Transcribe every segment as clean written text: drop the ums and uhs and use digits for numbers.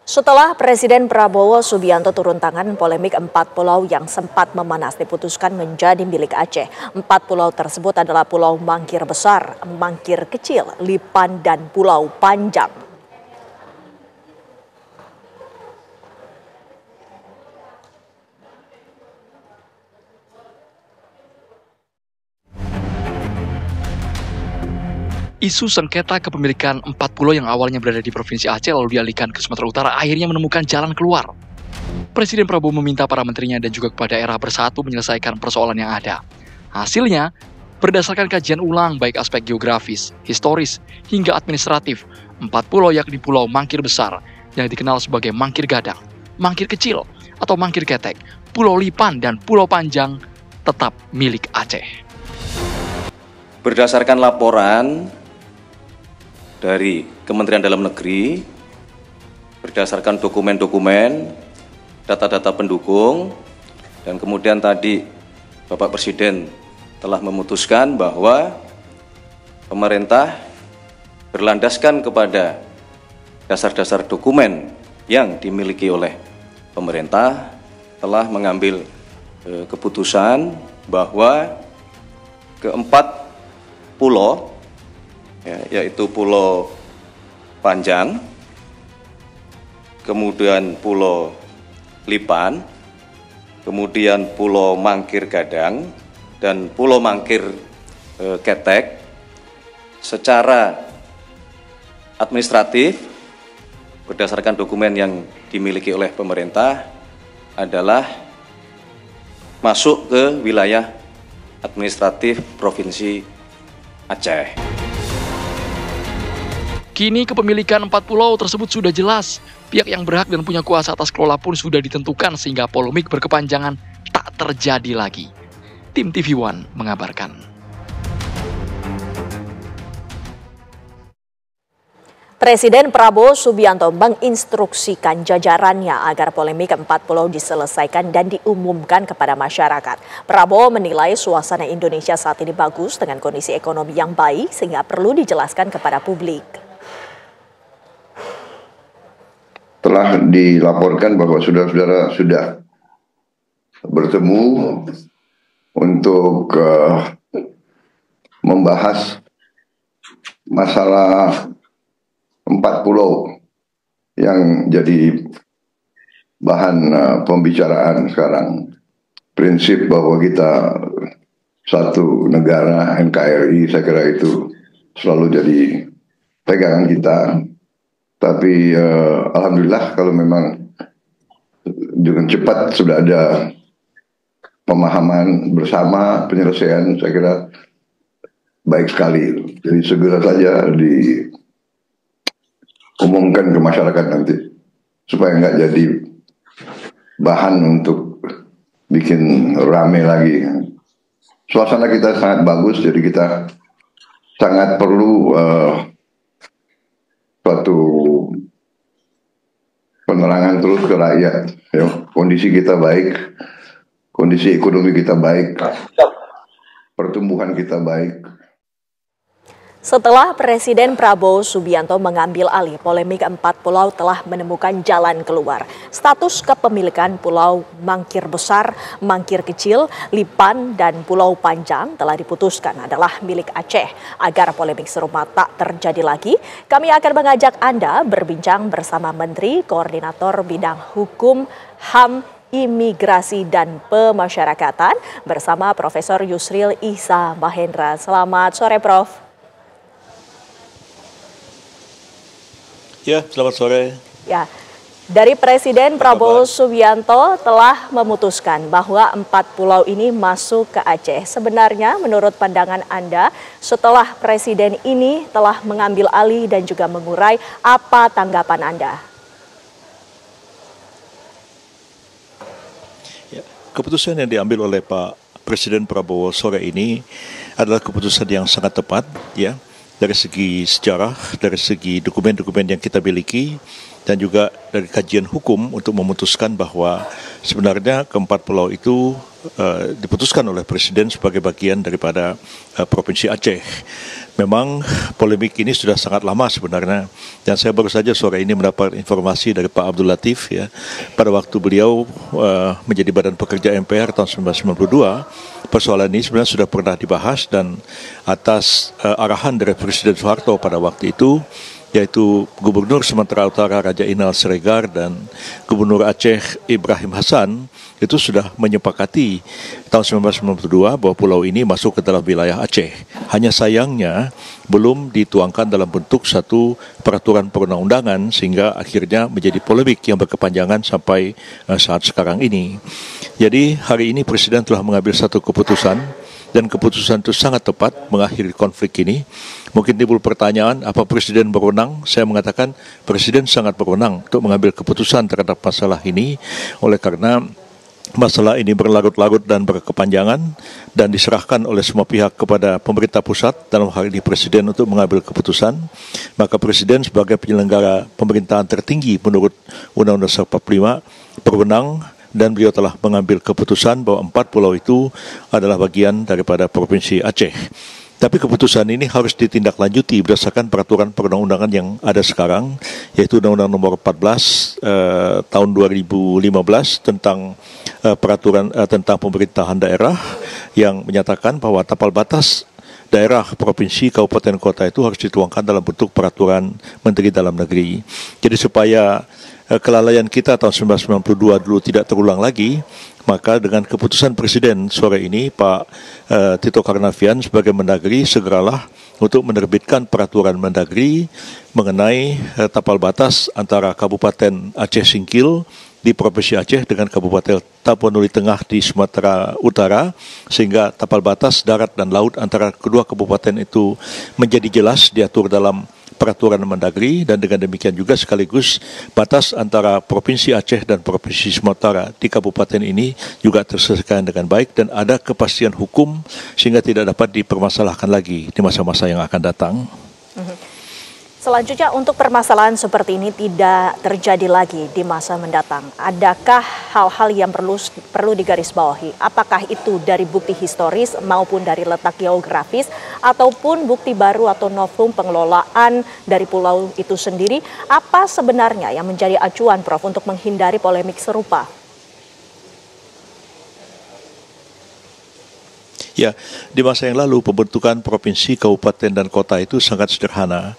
Setelah Presiden Prabowo Subianto turun tangan, polemik 4 pulau yang sempat memanas diputuskan menjadi milik Aceh. 4 pulau tersebut adalah Pulau Mangkir Besar, Mangkir Kecil, Lipan, dan Pulau Panjang. Isu sengketa kepemilikan 4 pulau yang awalnya berada di Provinsi Aceh lalu dialihkan ke Sumatera Utara akhirnya menemukan jalan keluar. Presiden Prabowo meminta para menterinya dan juga kepala daerah bersatu menyelesaikan persoalan yang ada. Hasilnya, berdasarkan kajian ulang baik aspek geografis, historis, hingga administratif, 4 pulau yakni Pulau Mangkir Besar yang dikenal sebagai Mangkir Gadang, Mangkir Kecil atau Mangkir Ketek, Pulau Lipan, dan Pulau Panjang tetap milik Aceh. Berdasarkan laporan dari Kementerian Dalam Negeri, berdasarkan dokumen-dokumen, data-data pendukung, dan kemudian tadi Bapak Presiden telah memutuskan bahwa pemerintah berlandaskan kepada dasar-dasar dokumen yang dimiliki oleh pemerintah telah mengambil keputusan bahwa keempat pulau, yaitu Pulau Panjang, kemudian Pulau Lipan, kemudian Pulau Mangkir Gadang, dan Pulau Mangkir Ketek, secara administratif berdasarkan dokumen yang dimiliki oleh pemerintah adalah masuk ke wilayah administratif Provinsi Aceh. Kini kepemilikan 4 pulau tersebut sudah jelas. Pihak yang berhak dan punya kuasa atas kelola pun sudah ditentukan sehingga polemik berkepanjangan tak terjadi lagi. Tim TV One mengabarkan. Presiden Prabowo Subianto menginstruksikan jajarannya agar polemik 4 pulau diselesaikan dan diumumkan kepada masyarakat. Prabowo menilai suasana Indonesia saat ini bagus dengan kondisi ekonomi yang baik sehingga perlu dijelaskan kepada publik. Telah dilaporkan bahwa saudara-saudara sudah bertemu untuk membahas masalah 4 pulau yang jadi bahan pembicaraan sekarang. Prinsip bahwa kita satu negara, NKRI, saya kira itu selalu jadi pegangan kita. Tapi alhamdulillah kalau memang dengan cepat sudah ada pemahaman bersama, penyelesaian, saya kira baik sekali. Jadi segera saja diumumkan ke masyarakat nanti supaya nggak jadi bahan untuk bikin rame lagi. Suasana kita sangat bagus, jadi kita sangat perlu suatu penerangan terus ke rakyat. Ya, kondisi kita baik, kondisi ekonomi kita baik, pertumbuhan kita baik. Setelah Presiden Prabowo Subianto mengambil alih, polemik 4 pulau telah menemukan jalan keluar. Status kepemilikan Pulau Mangkir Besar, Mangkir Kecil, Lipan, dan Pulau Panjang telah diputuskan adalah milik Aceh. Agar polemik serupa tak terjadi lagi, kami akan mengajak Anda berbincang bersama Menteri Koordinator Bidang Hukum, HAM, Imigrasi, dan Pemasyarakatan bersama Profesor Yusril Ihsa Mahendra. Selamat sore, Prof. Ya, selamat sore. Ya, dari Presiden Prabowo Subianto telah memutuskan bahwa 4 pulau ini masuk ke Aceh. Sebenarnya menurut pandangan Anda, setelah Presiden ini telah mengambil alih dan juga mengurai, apa tanggapan Anda? Ya, keputusan yang diambil oleh Pak Presiden Prabowo sore ini adalah keputusan yang sangat tepat, ya. Dari segi sejarah, dari segi dokumen-dokumen yang kita miliki, dan juga dari kajian hukum untuk memutuskan bahwa sebenarnya keempat pulau itu diputuskan oleh Presiden sebagai bagian daripada Provinsi Aceh. memang polemik ini sudah sangat lama sebenarnya, dan saya baru saja sore ini mendapat informasi dari Pak Abdul Latif ya, pada waktu beliau menjadi Badan Pekerja MPR tahun 1992, persoalan ini sebenarnya sudah pernah dibahas, dan atas arahan dari Presiden Soeharto pada waktu itu, yaitu Gubernur Sumatera Utara Raja Inal Siregar dan Gubernur Aceh Ibrahim Hasan, itu sudah menyepakati tahun 1992 bahwa pulau ini masuk ke dalam wilayah Aceh. Hanya sayangnya belum dituangkan dalam bentuk satu peraturan perundang-undangan, sehingga akhirnya menjadi polemik yang berkepanjangan sampai saat sekarang ini. Jadi hari ini Presiden telah mengambil satu keputusan, dan keputusan itu sangat tepat mengakhiri konflik ini. Mungkin timbul pertanyaan, apa Presiden berwenang? Saya mengatakan Presiden sangat berwenang untuk mengambil keputusan terhadap masalah ini, oleh karena masalah ini berlarut-larut dan berkepanjangan, dan diserahkan oleh semua pihak kepada pemerintah pusat, dalam hal ini Presiden, untuk mengambil keputusan. Maka Presiden sebagai penyelenggara pemerintahan tertinggi menurut Undang-Undang Dasar 45 berwenang, dan beliau telah mengambil keputusan bahwa 4 pulau itu adalah bagian daripada Provinsi Aceh. Tapi keputusan ini harus ditindaklanjuti berdasarkan peraturan perundang-undangan yang ada sekarang, yaitu Undang-Undang Nomor 14 tahun 2015 tentang peraturan tentang pemerintahan daerah, yang menyatakan bahwa tapal batas daerah, provinsi, kabupaten, kota itu harus dituangkan dalam bentuk peraturan Menteri Dalam Negeri. Jadi supaya kelalaian kita tahun 1992 dulu tidak terulang lagi, maka dengan keputusan Presiden sore ini, Pak Tito Karnavian sebagai Mendagri segeralah untuk menerbitkan peraturan Mendagri mengenai tapal batas antara Kabupaten Aceh Singkil di Provinsi Aceh dengan Kabupaten Tapanuli Tengah di Sumatera Utara, sehingga tapal batas darat dan laut antara kedua kabupaten itu menjadi jelas diatur dalam peraturan Mendagri, dan dengan demikian juga sekaligus batas antara Provinsi Aceh dan Provinsi Sumatera di kabupaten ini juga terselesaikan dengan baik, dan ada kepastian hukum sehingga tidak dapat dipermasalahkan lagi di masa-masa yang akan datang. Selanjutnya, untuk permasalahan seperti ini tidak terjadi lagi di masa mendatang, adakah hal-hal yang perlu digarisbawahi? Apakah itu dari bukti historis maupun dari letak geografis, ataupun bukti baru atau novum pengelolaan dari pulau itu sendiri? Apa sebenarnya yang menjadi acuan, Prof, untuk menghindari polemik serupa? Ya, di masa yang lalu pembentukan provinsi, kabupaten, dan kota itu sangat sederhana.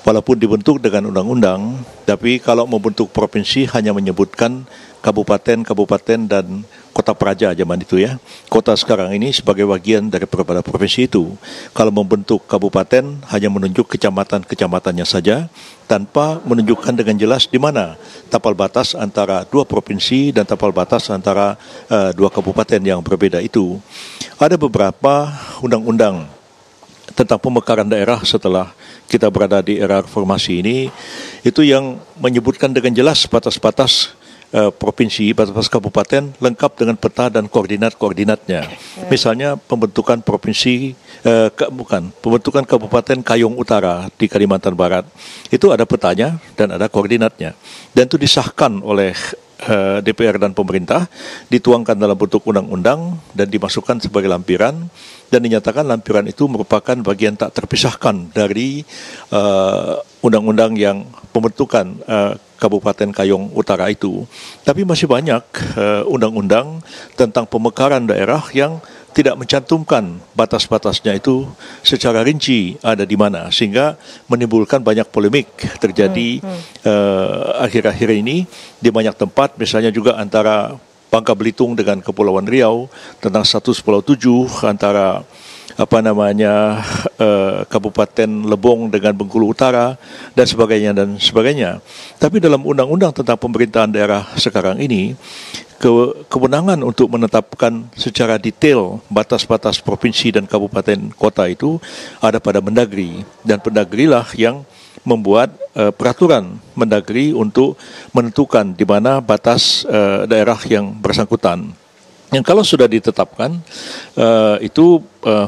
Walaupun dibentuk dengan undang-undang, tapi kalau membentuk provinsi hanya menyebutkan kabupaten, dan kota praja zaman itu ya. Kota sekarang ini sebagai bagian daripada provinsi itu. Kalau membentuk kabupaten hanya menunjuk kecamatan-kecamatannya saja, tanpa menunjukkan dengan jelas di mana tapal batas antara dua provinsi dan tapal batas antara dua kabupaten yang berbeda itu. Ada beberapa undang-undang tentang pemekaran daerah setelah kita berada di era reformasi ini, itu yang menyebutkan dengan jelas batas-batas provinsi, batas kabupaten lengkap dengan peta dan koordinat-koordinatnya. Misalnya pembentukan pembentukan Kabupaten Kayong Utara di Kalimantan Barat, itu ada petanya dan ada koordinatnya, dan itu disahkan oleh DPR dan pemerintah, dituangkan dalam bentuk undang-undang dan dimasukkan sebagai lampiran, dan dinyatakan lampiran itu merupakan bagian tak terpisahkan dari undang-undang yang pembentukan Kabupaten Kayong Utara itu. Tapi masih banyak undang-undang tentang pemekaran daerah yang tidak mencantumkan batas-batasnya itu secara rinci ada di mana, sehingga menimbulkan banyak polemik terjadi akhir-akhir ini di banyak tempat, misalnya juga antara Bangka Belitung dengan Kepulauan Riau tentang status Pulau 7, antara Kabupaten Lebong dengan Bengkulu Utara dan sebagainya. Tapi dalam undang-undang tentang pemerintahan daerah sekarang ini, kewenangan untuk menetapkan secara detail batas-batas provinsi dan kabupaten kota itu ada pada Mendagri, dan Mendagrilah yang membuat peraturan Mendagri untuk menentukan di mana batas daerah yang bersangkutan. Yang kalau sudah ditetapkan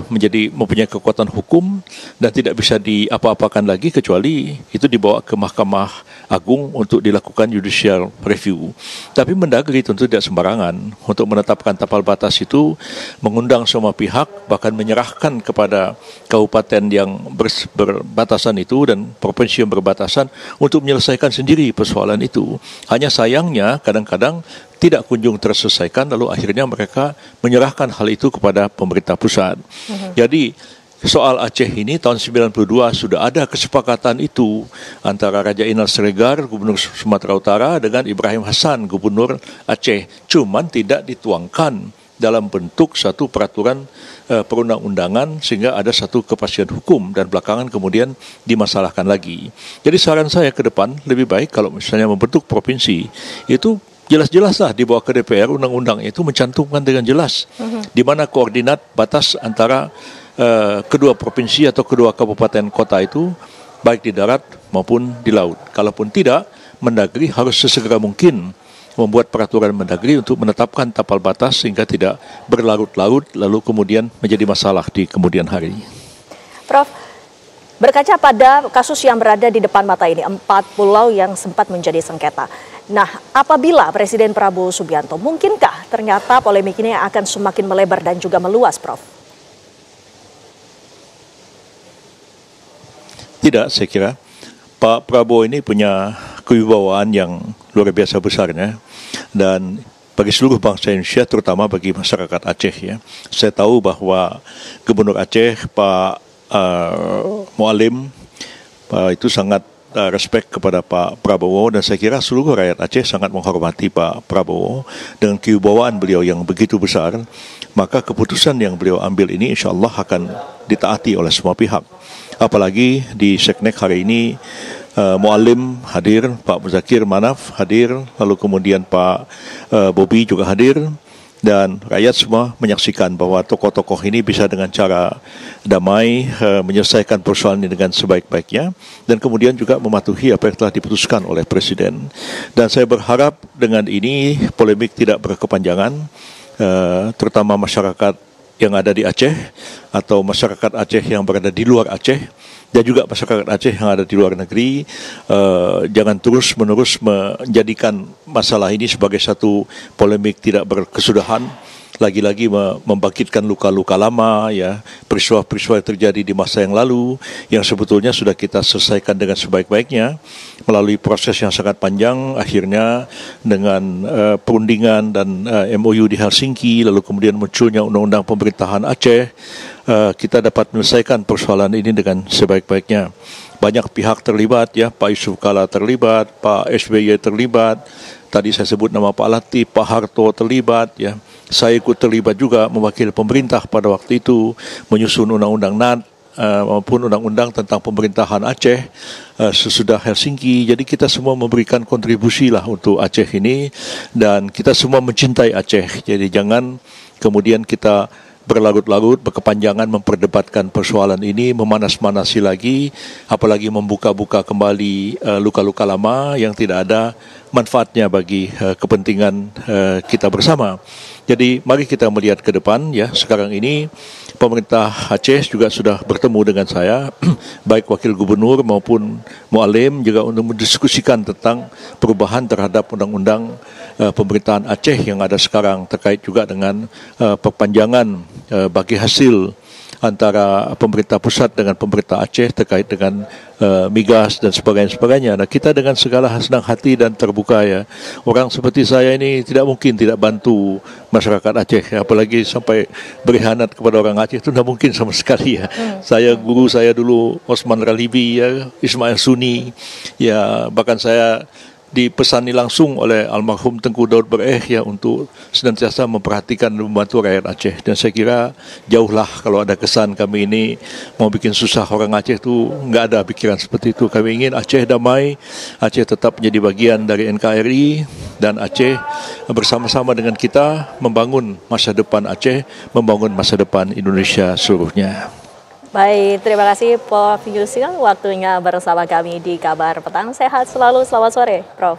menjadi mempunyai kekuatan hukum dan tidak bisa diapa-apakan lagi kecuali itu dibawa ke Mahkamah Agung untuk dilakukan judicial review. Tapi Mendagri tentu tidak sembarangan untuk menetapkan tapal batas itu, mengundang semua pihak, bahkan menyerahkan kepada kabupaten yang berbatasan itu dan provinsi yang berbatasan untuk menyelesaikan sendiri persoalan itu. Hanya sayangnya kadang-kadang tidak kunjung terselesaikan, lalu akhirnya mereka menyerahkan hal itu kepada pemerintah pusat. Jadi soal Aceh ini tahun 92 sudah ada kesepakatan itu antara Raja Inal Siregar, Gubernur Sumatera Utara, dengan Ibrahim Hassan, Gubernur Aceh. Cuman tidak dituangkan dalam bentuk satu peraturan perundang-undangan sehingga ada satu kepastian hukum dan belakangan kemudian dimasalahkan lagi. Jadi saran saya ke depan lebih baik kalau misalnya membentuk provinsi itu jelas-jelaslah dibawa ke DPR, undang-undang itu mencantumkan dengan jelas di mana koordinat batas antara kedua provinsi atau kedua kabupaten kota itu baik di darat maupun di laut. Kalaupun tidak, Mendagri harus sesegera mungkin membuat peraturan Mendagri untuk menetapkan tapal batas sehingga tidak berlarut-larut lalu kemudian menjadi masalah di kemudian hari. Prof, berkaca pada kasus yang berada di depan mata ini, 4 pulau yang sempat menjadi sengketa. Nah, apabila Presiden Prabowo Subianto, mungkinkah ternyata polemik ini akan semakin melebar dan juga meluas, Prof? Tidak, saya kira Pak Prabowo ini punya kewibawaan yang luar biasa besarnya dan bagi seluruh bangsa Indonesia, terutama bagi masyarakat Aceh ya. Saya tahu bahwa Gubernur Aceh Pak Mualim itu sangat respect kepada Pak Prabowo dan saya kira seluruh rakyat Aceh sangat menghormati Pak Prabowo dengan kewibawaan beliau yang begitu besar, maka keputusan yang beliau ambil ini insya Allah akan ditaati oleh semua pihak. Apalagi di Seknek hari ini Mualim hadir, Pak Muzakir Manaf hadir, lalu kemudian Pak Bobi juga hadir. Dan rakyat semua menyaksikan bahwa tokoh-tokoh ini bisa dengan cara damai menyelesaikan persoalan ini dengan sebaik-baiknya dan kemudian juga mematuhi apa yang telah diputuskan oleh Presiden. Dan saya berharap dengan ini polemik tidak berkepanjangan, terutama masyarakat yang ada di Aceh atau masyarakat Aceh yang berada di luar Aceh dan juga masyarakat Aceh yang ada di luar negeri jangan terus-menerus menjadikan masalah ini sebagai satu polemik tidak berkesudahan, lagi-lagi membangkitkan luka-luka lama ya, peristiwa-peristiwa yang terjadi di masa yang lalu yang sebetulnya sudah kita selesaikan dengan sebaik-baiknya melalui proses yang sangat panjang, akhirnya dengan perundingan dan MOU di Helsinki, lalu kemudian munculnya Undang-Undang Pemerintahan Aceh, kita dapat menyelesaikan persoalan ini dengan sebaik-baiknya. Banyak pihak terlibat ya, Pak Yusuf Kala terlibat, Pak SBY terlibat, tadi saya sebut nama Pak Latif, Pak Harto terlibat ya. Saya ikut terlibat juga mewakili pemerintah pada waktu itu menyusun undang-undang NAD maupun undang-undang tentang pemerintahan Aceh sesudah Helsinki. Jadi kita semua memberikan kontribusi lah untuk Aceh ini dan kita semua mencintai Aceh. Jadi jangan kemudian kita berlarut-larut, berkepanjangan memperdebatkan persoalan ini, memanas-manasi lagi, apalagi membuka-buka kembali luka-luka lama yang tidak ada manfaatnya bagi kepentingan kita bersama. Jadi mari kita melihat ke depan ya. Sekarang ini pemerintah Aceh juga sudah bertemu dengan saya, baik wakil gubernur maupun Mualim juga untuk mendiskusikan tentang perubahan terhadap undang-undang pemerintahan Aceh yang ada sekarang terkait juga dengan perpanjangan bagi hasil antara pemerintah pusat dengan pemerintah Aceh terkait dengan migas dan sebagainya. Nah, kita dengan segala senang hati dan terbuka ya. Orang seperti saya ini tidak mungkin tidak bantu masyarakat Aceh, apalagi sampai berkhianat kepada orang Aceh itu tidak mungkin sama sekali ya. Guru saya dulu Osman Ralibi ya, Ismail Suni ya, bahkan saya dipesani langsung oleh almarhum Tengku Daud Bereh ya untuk senantiasa memperhatikan dan membantu rakyat Aceh. Dan saya kira jauhlah kalau ada kesan kami ini mau bikin susah orang Aceh itu, nggak ada pikiran seperti itu. Kami ingin Aceh damai, Aceh tetap menjadi bagian dari NKRI dan Aceh bersama-sama dengan kita membangun masa depan Aceh, membangun masa depan Indonesia seluruhnya. Baik, terima kasih Prof. Yusril waktunya bersama kami di Kabar Petang. Sehat selalu, selamat sore Prof.